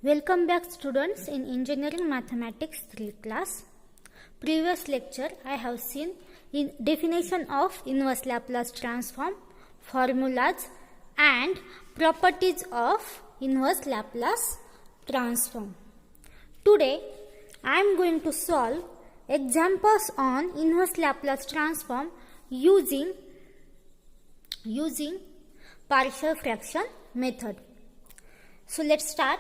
Welcome back students in Engineering Mathematics 3 class. Previous lecture I have seen in definition of inverse Laplace transform, formulas and properties of inverse Laplace transform. Today I am going to solve examples on inverse Laplace transform using partial fraction method. So let's start.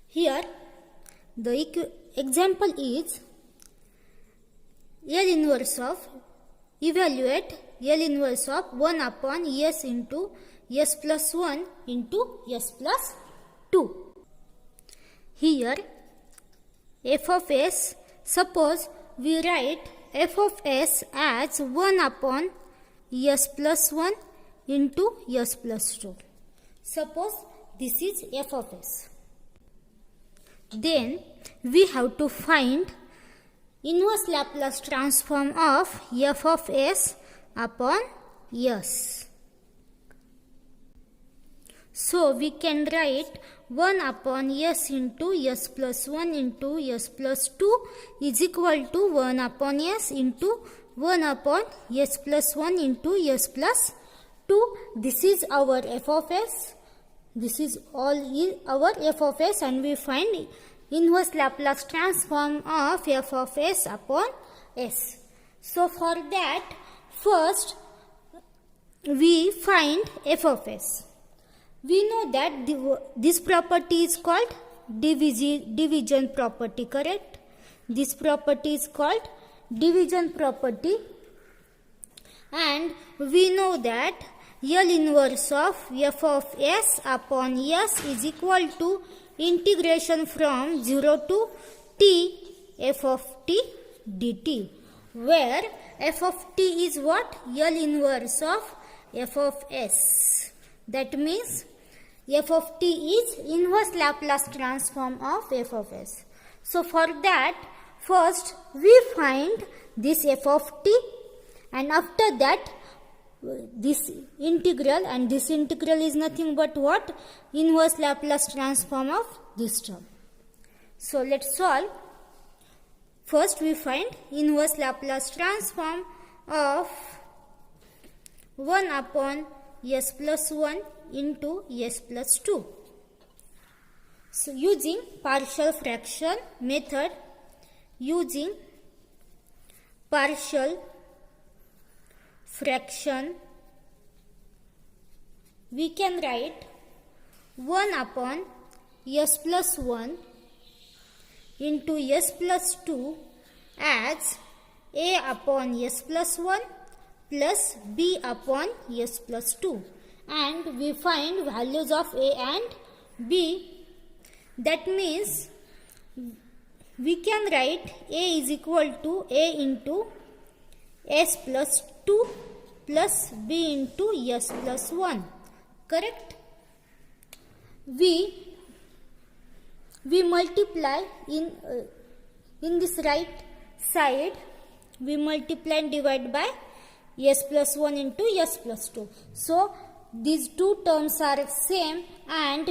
Here the example is L inverse of, evaluate L inverse of 1 upon S into S plus 1 into S plus 2. Here f of s, suppose we write f of s as 1 upon S plus 1 into S plus 2. Suppose this is f of s. Then we have to find inverse Laplace transform of f of s upon s. So we can write 1 upon s into s plus 1 into s plus 2 is equal to 1 upon s into 1 upon s plus 1 into s plus 2. This is our f of s. This is all our f of s, and we find inverse Laplace transform of f of s upon s. So for that, first we find f of s. We know that this property is called division property, correct? This property is called division property, and we know that L inverse of f of s upon s is equal to integration from 0 to t f of t dt, where f of t is what? L inverse of f of s. That means f of t is inverse Laplace transform of f of s. So for that, first we find this f of t, and after that this integral, and this integral is nothing but what? Inverse Laplace transform of this term. So let's solve. First we find inverse Laplace transform of 1 upon s plus 1 into s plus 2. So using partial fraction method, we can write 1 upon s plus 1 into s plus 2 as a upon s plus 1 plus b upon s plus 2, and we find values of a and b. That means we can write a is equal to a into s plus 2 plus b into s plus 1, correct? We multiply in this right side, we multiply and divide by s plus 1 into s plus 2. So these two terms are same, and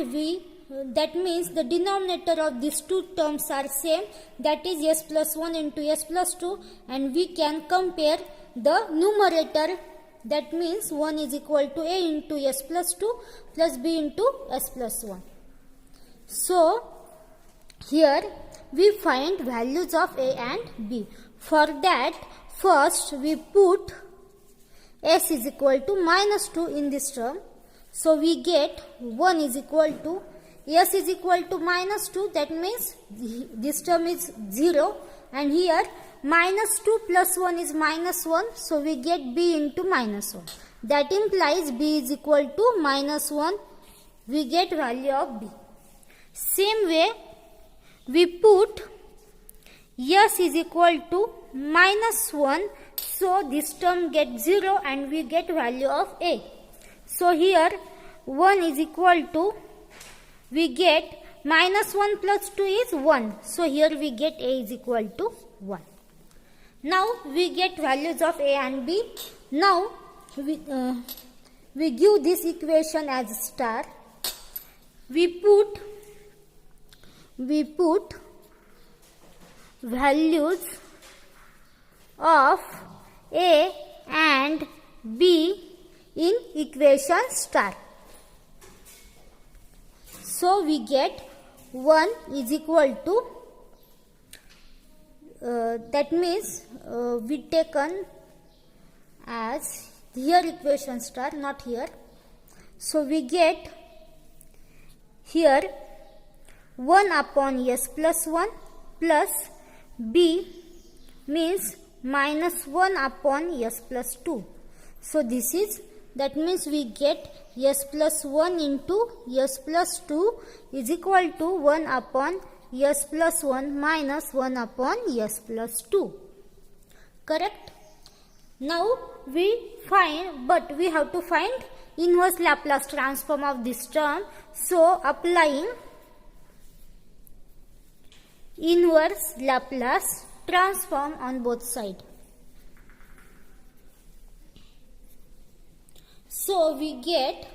that means the denominator of these two terms are same, that is s plus 1 into s plus 2, and we can compare the numerator. That means 1 is equal to a into s plus 2 plus b into s plus 1. So here we find values of a and b. For that, first we put s is equal to minus 2 in this term. So we get 1 is equal to s is equal to minus 2. That means this term is 0, and here minus 2 plus 1 is minus 1. So we get b into minus 1. That implies b is equal to minus 1. We get value of b. Same way we put s is equal to minus 1. So this term gets 0, and we get value of a. So here 1 is equal to, we get minus 1 plus 2 is 1. So here we get a is equal to 1. Now we get values of a and b. Now we give this equation as star. We put we put values of A and B in equation star. So we get 1 is equal to, that means we taken as here equation star, not here. So we get here 1 upon S plus 1 plus B means minus 1 upon S plus 2. So this is, that means we get S plus 1 into S plus 2 is equal to 1 upon S plus 1 minus 1 upon S plus 2. Correct? Now we find, but we have to find inverse Laplace transform of this term. So applying inverse Laplace transform on both sides. So we get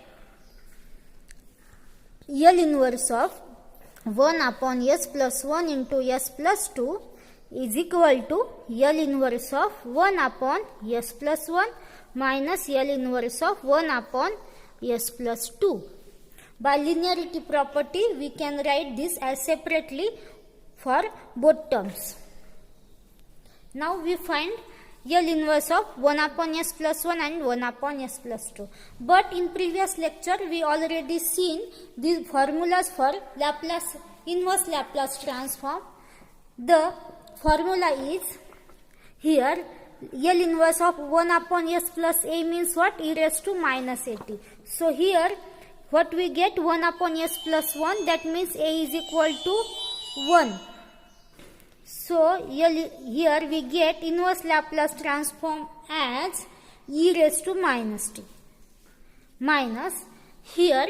L inverse of 1 upon S plus 1 into S plus 2 is equal to L inverse of 1 upon S plus 1 minus L inverse of 1 upon S plus 2. By linearity property, we can write this as separately for both terms. Now we find L inverse of 1 upon S plus 1 and 1 upon S plus 2. But in previous lecture, we already seen these formulas for Laplace, inverse Laplace transform. The formula is here L inverse of 1 upon S plus A means what? E raised to minus at. So here what we get? 1 upon S plus 1, that means A is equal to 1. So here we get inverse Laplace transform as e raised to minus t. Minus here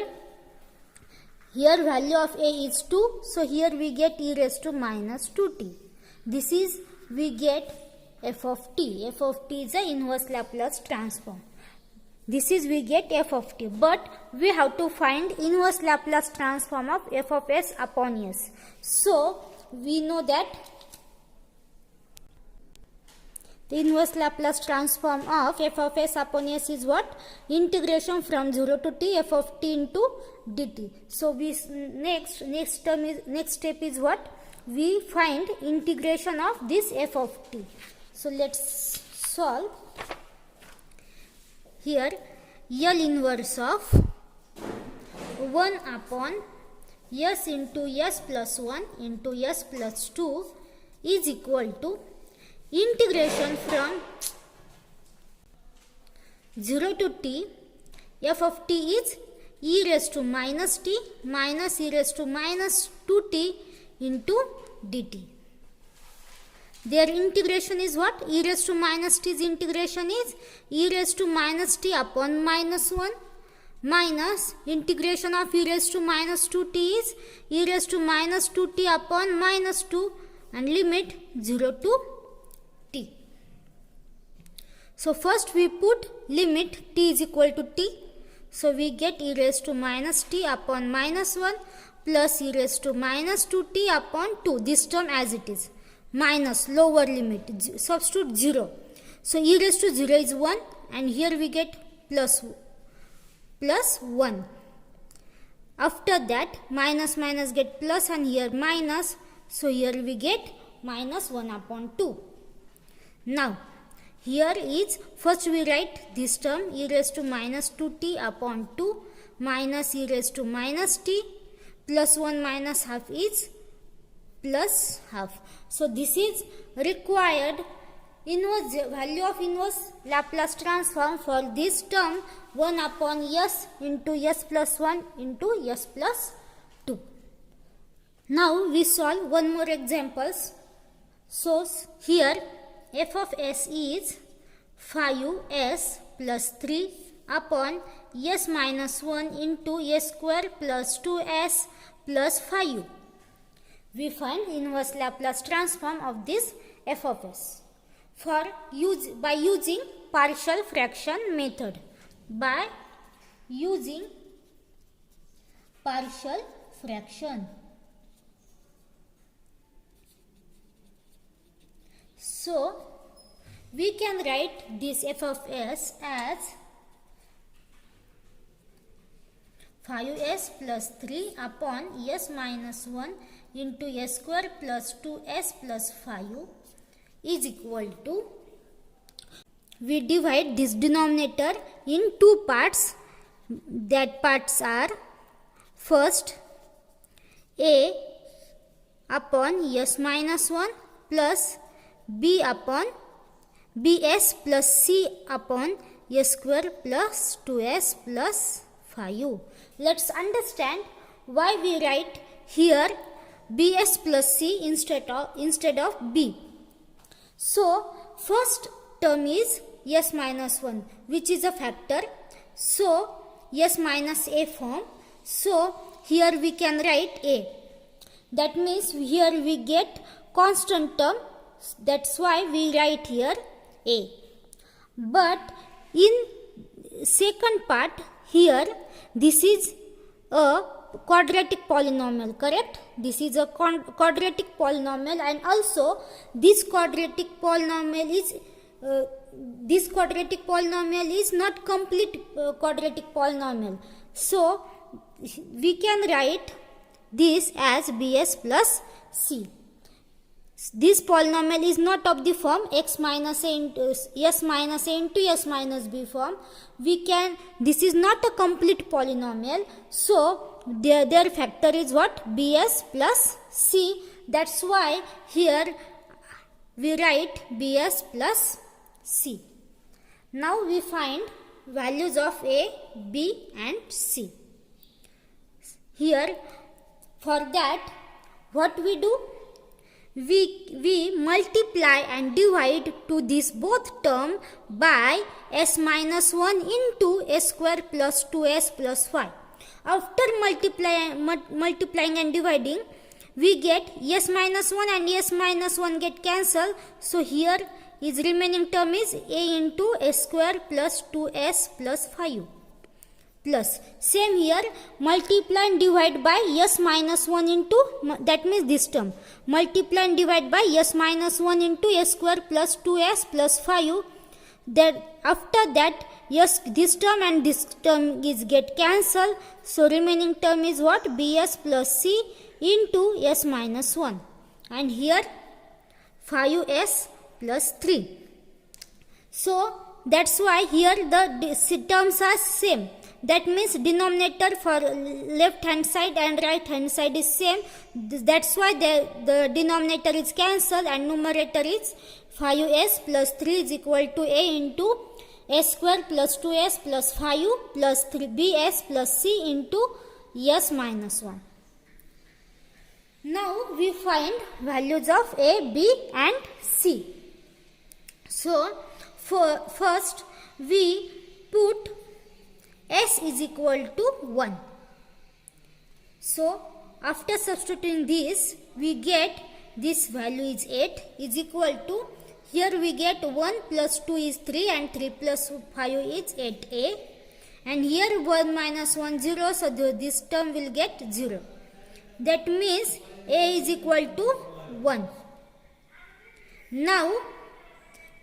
value of A is 2. So here we get e raised to minus 2t. This is, we get f of t. F of t is the inverse Laplace transform. This is, we get f of t. But we have to find inverse Laplace transform of f of s upon s. So we know that the inverse Laplace transform of f of s upon s is what? Integration from 0 to t f of t into dt. So we next step is what? We find integration of this f of t. So let's solve. Here L inverse of 1 upon s into s plus 1 into s plus 2 is equal to integration from 0 to t, f of t is e raised to minus t minus e raised to minus 2t into dt. Their integration is what? E raised to minus t's integration is e raised to minus t upon minus 1 minus integration of e raised to minus 2t is e raised to minus 2t upon minus 2 and limit 0 to t. So first we put limit t is equal to t. So we get e raised to minus t upon minus 1 plus e raised to minus 2t upon 2. This term as it is. Minus lower limit. Substitute 0. So e raised to 0 is 1 and here we get plus 1. After that minus get plus and here minus. So here we get minus 1 upon 2. Now here is, first we write this term e raised to minus 2t upon 2 minus e raised to minus t plus 1 minus half is plus half. So this is required inverse value of inverse Laplace transform for this term 1 upon s into s plus 1 into s plus 2. Now we solve one more examples. So here f of s is 5s plus 3 upon s minus 1 into s square plus 2s plus 5. We find inverse Laplace transform of this f of s by using partial fraction method. By using partial fraction. So we can write this f of s as 5s plus 3 upon s minus 1 into s square plus 2s plus 5 is equal to, we divide this denominator in two parts. That parts are, first a upon s minus 1 plus b upon bs plus c upon s square plus 2s plus 5. Let's understand why we write here bs plus c instead of b. So first term is s minus 1, which is a factor. So s minus a form. So here we can write a. That means here we get constant term. That's why we write here a. But in second part, here this is a quadratic polynomial, correct? This is a quadratic polynomial, and also this quadratic polynomial is not complete quadratic polynomial. So we can write this as bs plus c. This polynomial is not of the form x minus a into s minus a into s minus b form. This is not a complete polynomial. So their factor is what? bs plus c. That's why here we write bs plus c. Now we find values of a, b and c. Here, for that, what we do? We multiply and divide to this both term by s minus 1 into s square plus 2s plus 5. After multiplying and dividing, we get s minus 1 and s minus 1 get cancelled. So here is remaining term is a into s square plus 2s plus 5. Plus same here, multiply and divide by s minus 1 into, that means this term, multiply and divide by s minus 1 into s square plus 2s plus 5. That after that, yes, this term and this term is get cancelled. So remaining term is what? bs plus c into s minus 1, and here 5s plus 3. So that's why here the terms are same. That means denominator for left hand side and right hand side is same. That's why the denominator is cancelled and numerator is 5s plus 3 is equal to a into s square plus 2s plus 5 plus 3bs plus c into s minus 1. Now we find values of a, b and c. So first we put s is equal to 1. So after substituting this, we get this value is 8 is equal to, here we get 1 plus 2 is 3 and 3 plus 5 is 8a, and here 1 minus 1 0, so this term will get 0. That means a is equal to 1. Now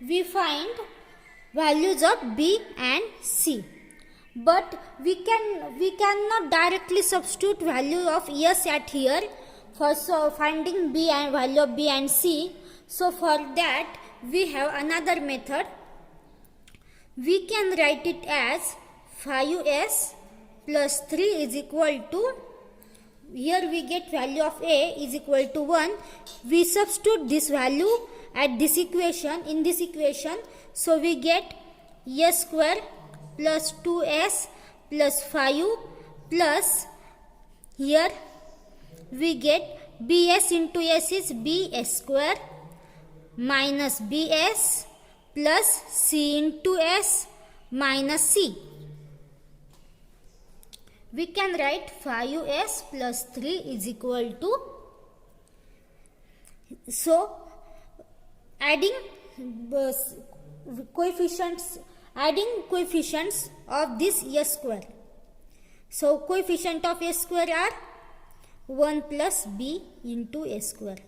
we find values of b and c. But we cannot directly substitute value of s at here for finding b and value of b and c. So for that we have another method. We can write it as 5s plus 3 is equal to, here we get value of a is equal to 1. We substitute this value at this equation, in this equation. So we get s square plus 2s plus 5 plus, here we get bs into s is bs square minus bs plus c into s minus c. We can write 5s plus 3 is equal to, so adding coefficients of this s square. So coefficient of s square are 1 plus b into s square.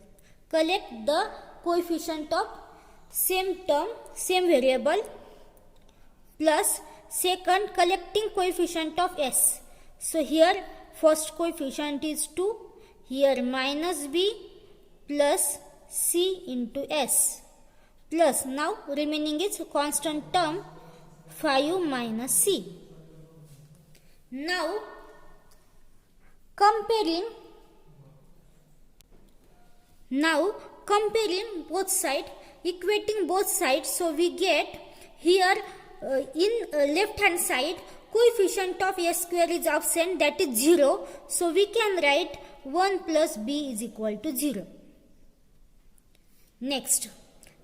Collect the coefficient of same term, same variable, plus second collecting coefficient of s. So here first coefficient is 2, here minus b plus c into s, plus now remaining is constant term 5 minus c. Now comparing both sides, equating both sides, so we get here in left hand side coefficient of s square is absent, that is 0, so we can write 1 plus b is equal to 0. Next,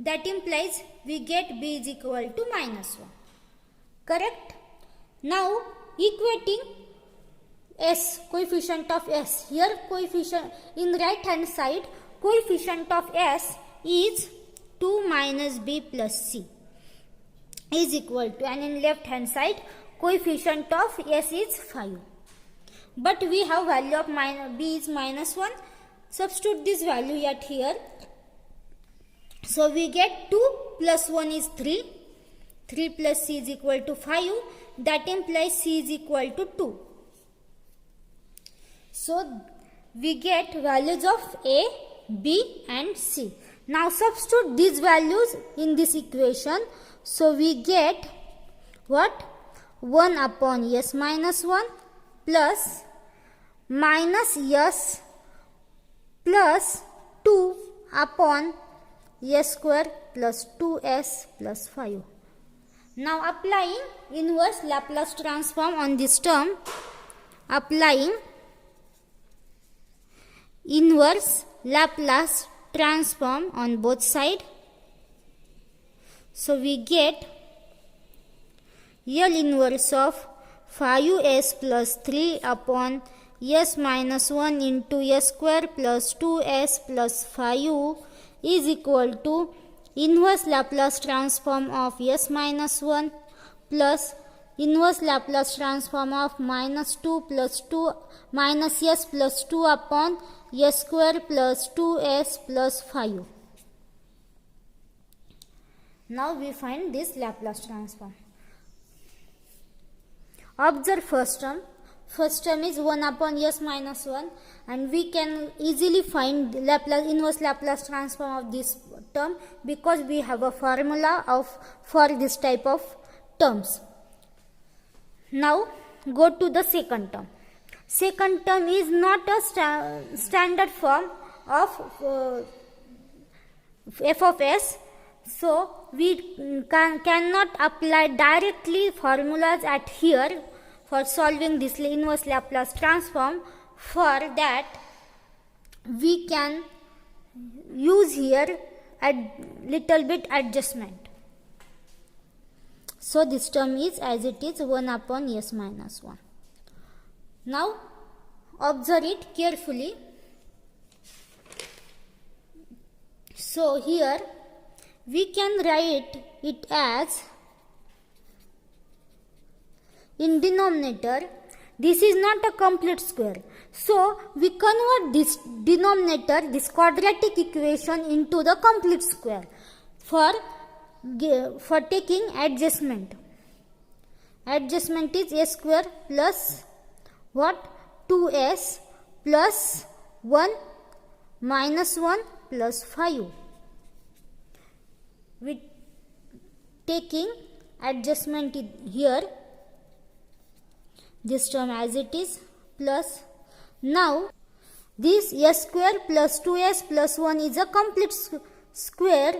that implies we get b is equal to minus 1. Correct? Now equating s, coefficient of s, here coefficient in right hand side coefficient of s is 2 minus b plus c is equal to, and in left hand side coefficient of s is 5, but we have value of b is minus 1. Substitute this value at here, so we get 2 plus 1 is 3, 3 plus c is equal to 5, that implies c is equal to 2. So we get values of a, b and c. Now substitute these values in this equation, so we get what? 1 upon s minus 1 plus minus s plus 2 upon s square plus 2s plus 5. Now applying inverse Laplace transform on this term, applying inverse Laplace transform on both sides, so we get L inverse of 5s plus 3 upon s minus 1 into s square plus 2s plus 5 is equal to inverse Laplace transform of s minus 1 plus inverse Laplace transform of minus 2 plus 2 minus s plus 2 upon s square plus 2s plus 5. Now we find this Laplace transform. Observe first term. First term is 1 upon s minus 1, and we can easily find inverse Laplace transform of this term because we have a formula for this type of terms. Now go to the second term. Second term is not a standard form of f of s, so we cannot apply directly formulas at here for solving this inverse Laplace transform. For that we can use here a little bit adjustment. So this term is as it is, 1 upon s minus 1. Now observe it carefully. So here we can write it as, in denominator this is not a complete square, so we convert this denominator, this quadratic equation, into the complete square for taking adjustment. Adjustment is s square plus what? 2s plus 1 minus 1 plus 5. With taking adjustment here, this term as it is, plus now this s square plus 2s plus 1 is a complete square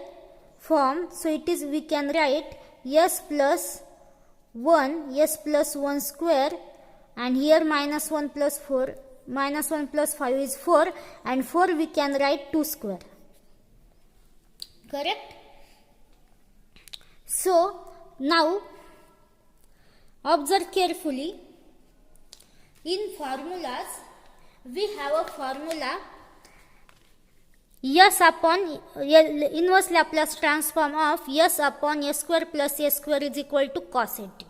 form, so it is, we can write s plus 1 square, and here minus 1 plus 4, minus 1 plus 5 is 4, and 4 we can write 2 square. Correct? So now observe carefully. In formulas we have a formula s upon inverse Laplace transform of s upon s square plus s square is equal to cos at.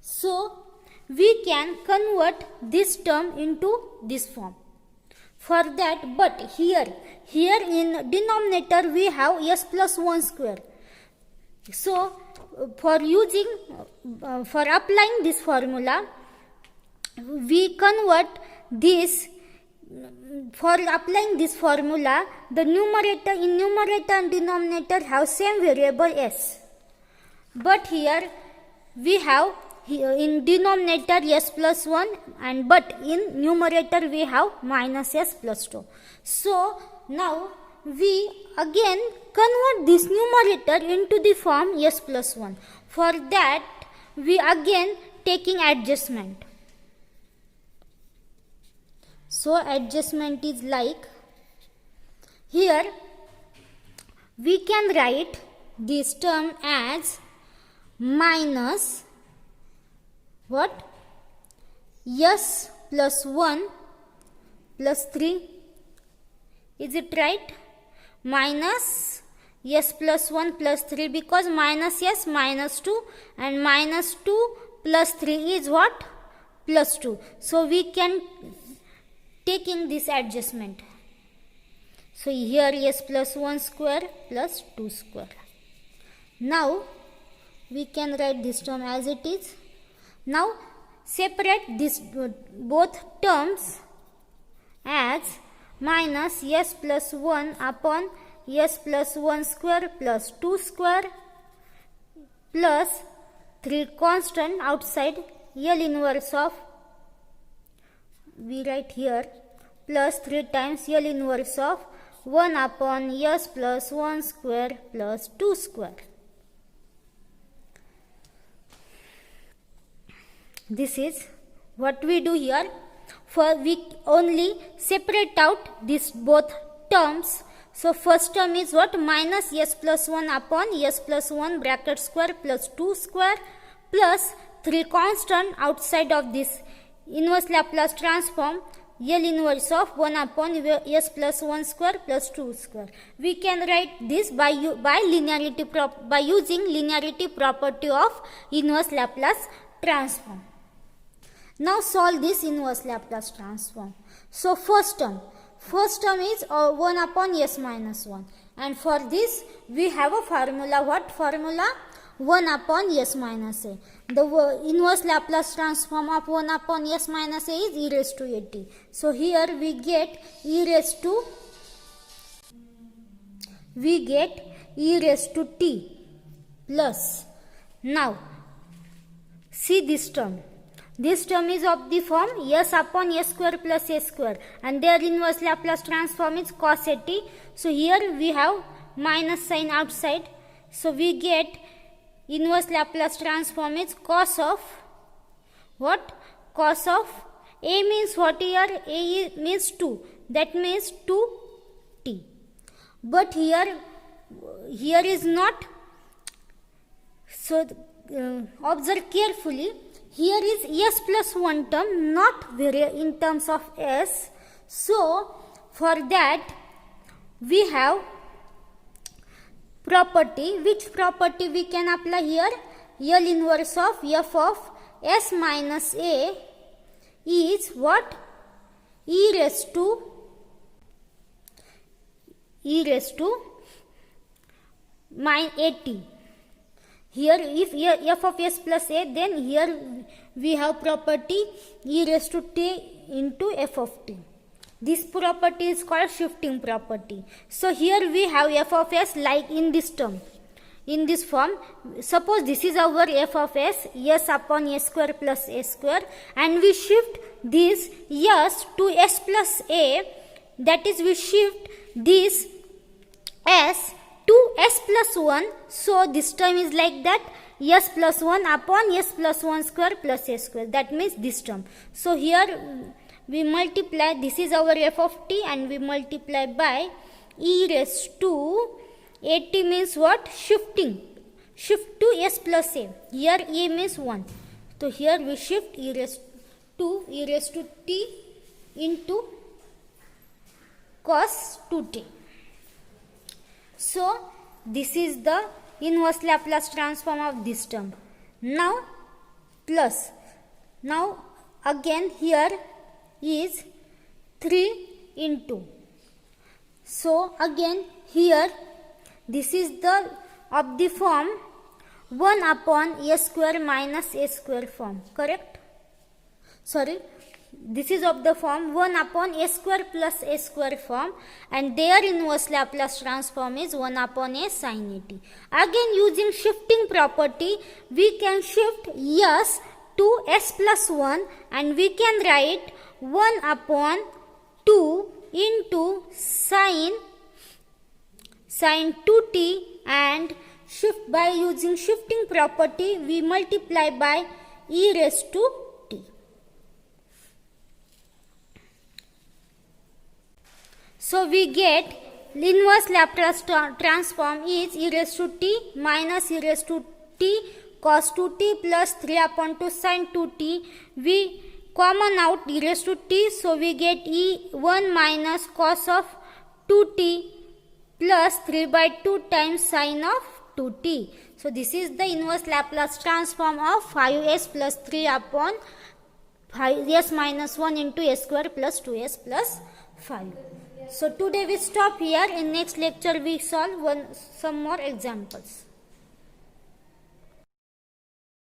So we can convert this term into this form. For that, but here in denominator we have s plus 1 square. So for applying this formula, we convert this. For applying this formula, the numerator and denominator have same variable s, but here we have in denominator s plus 1, and but in numerator we have minus s plus 2. So now we again convert this numerator into the form s plus 1. For that, we again taking adjustment. So adjustment is like, here we can write this term as minus what? S plus 1 plus 3. Is it right? Minus s plus 1 plus 3, because minus s minus 2 and minus 2 plus 3 is what? Plus 2. So we can taking this adjustment. So here s plus 1 square plus 2 square. Now we can write this term as it is. Now separate this both terms as minus s plus 1 upon s plus 1 square plus 2 square plus 3 constant outside L inverse of, we write here, plus 3 times L inverse of 1 upon s plus 1 square plus 2 square. This is what we do here. For we only separate out these both terms. So first term is what? Minus s plus 1 upon s plus 1 bracket square plus 2 square plus 3 constant outside of this inverse Laplace transform L inverse of 1 upon s plus 1 square plus 2 square. We can write this by using linearity property of inverse Laplace transform. Now solve this inverse Laplace transform. So first term is 1 upon s minus 1, and for this we have a formula. What formula? 1 upon s minus a. The inverse Laplace transform of 1 upon s minus a is e raised to at. So here we get e raised to t plus. Now see this term. This term is of the form s upon s square plus a square, and their inverse Laplace transform is cos a t. So here we have minus sign outside. So we get inverse Laplace transform is cos of what? Cos of a means what here? A means 2. That means 2t. But here is not. So observe carefully. Here is s plus 1 term, not in terms of s. So for that we have property. Which property we can apply here? L inverse of f of s minus a is what? E raised to at. Here if f of s plus a, then here we have property e raised to t into f of t. This property is called shifting property. So here we have f of s like in this term, in this form. Suppose this is our f of s, s upon s square plus a square, and we shift this s to s plus a. That is, we shift this s to s plus 1. So this term is like that, s plus 1 upon s plus 1 square plus a square. That means this term. So here we multiply, this is our f of t, and we multiply by e raised to at means what? Shift to s plus a. Here a means 1. So here we shift e raised to t into cos 2t. So this is the inverse Laplace transform of this term. Now plus. Now again here is 3 into. So again here this is the of the form 1 upon a square minus a square form, correct? Sorry, this is of the form 1 upon a square plus a square form, and their inverse Laplace transform is 1 upon a sin a t. Again using shifting property we can shift s to s plus 1 and we can write 1 upon 2 into sin 2t, and shift by using shifting property we multiply by e raised to t. So we get inverse Laplace transform is e raised to t minus e raised to t cos 2t plus 3 upon 2 sin 2t. We common out e raised to t, so we get e 1 minus cos of 2t plus 3 by 2 times sin of 2t. So this is the inverse Laplace transform of 5s plus 3 upon 5s minus 1 into s square plus 2s plus 5. So today we stop here. In next lecture we solve some more examples.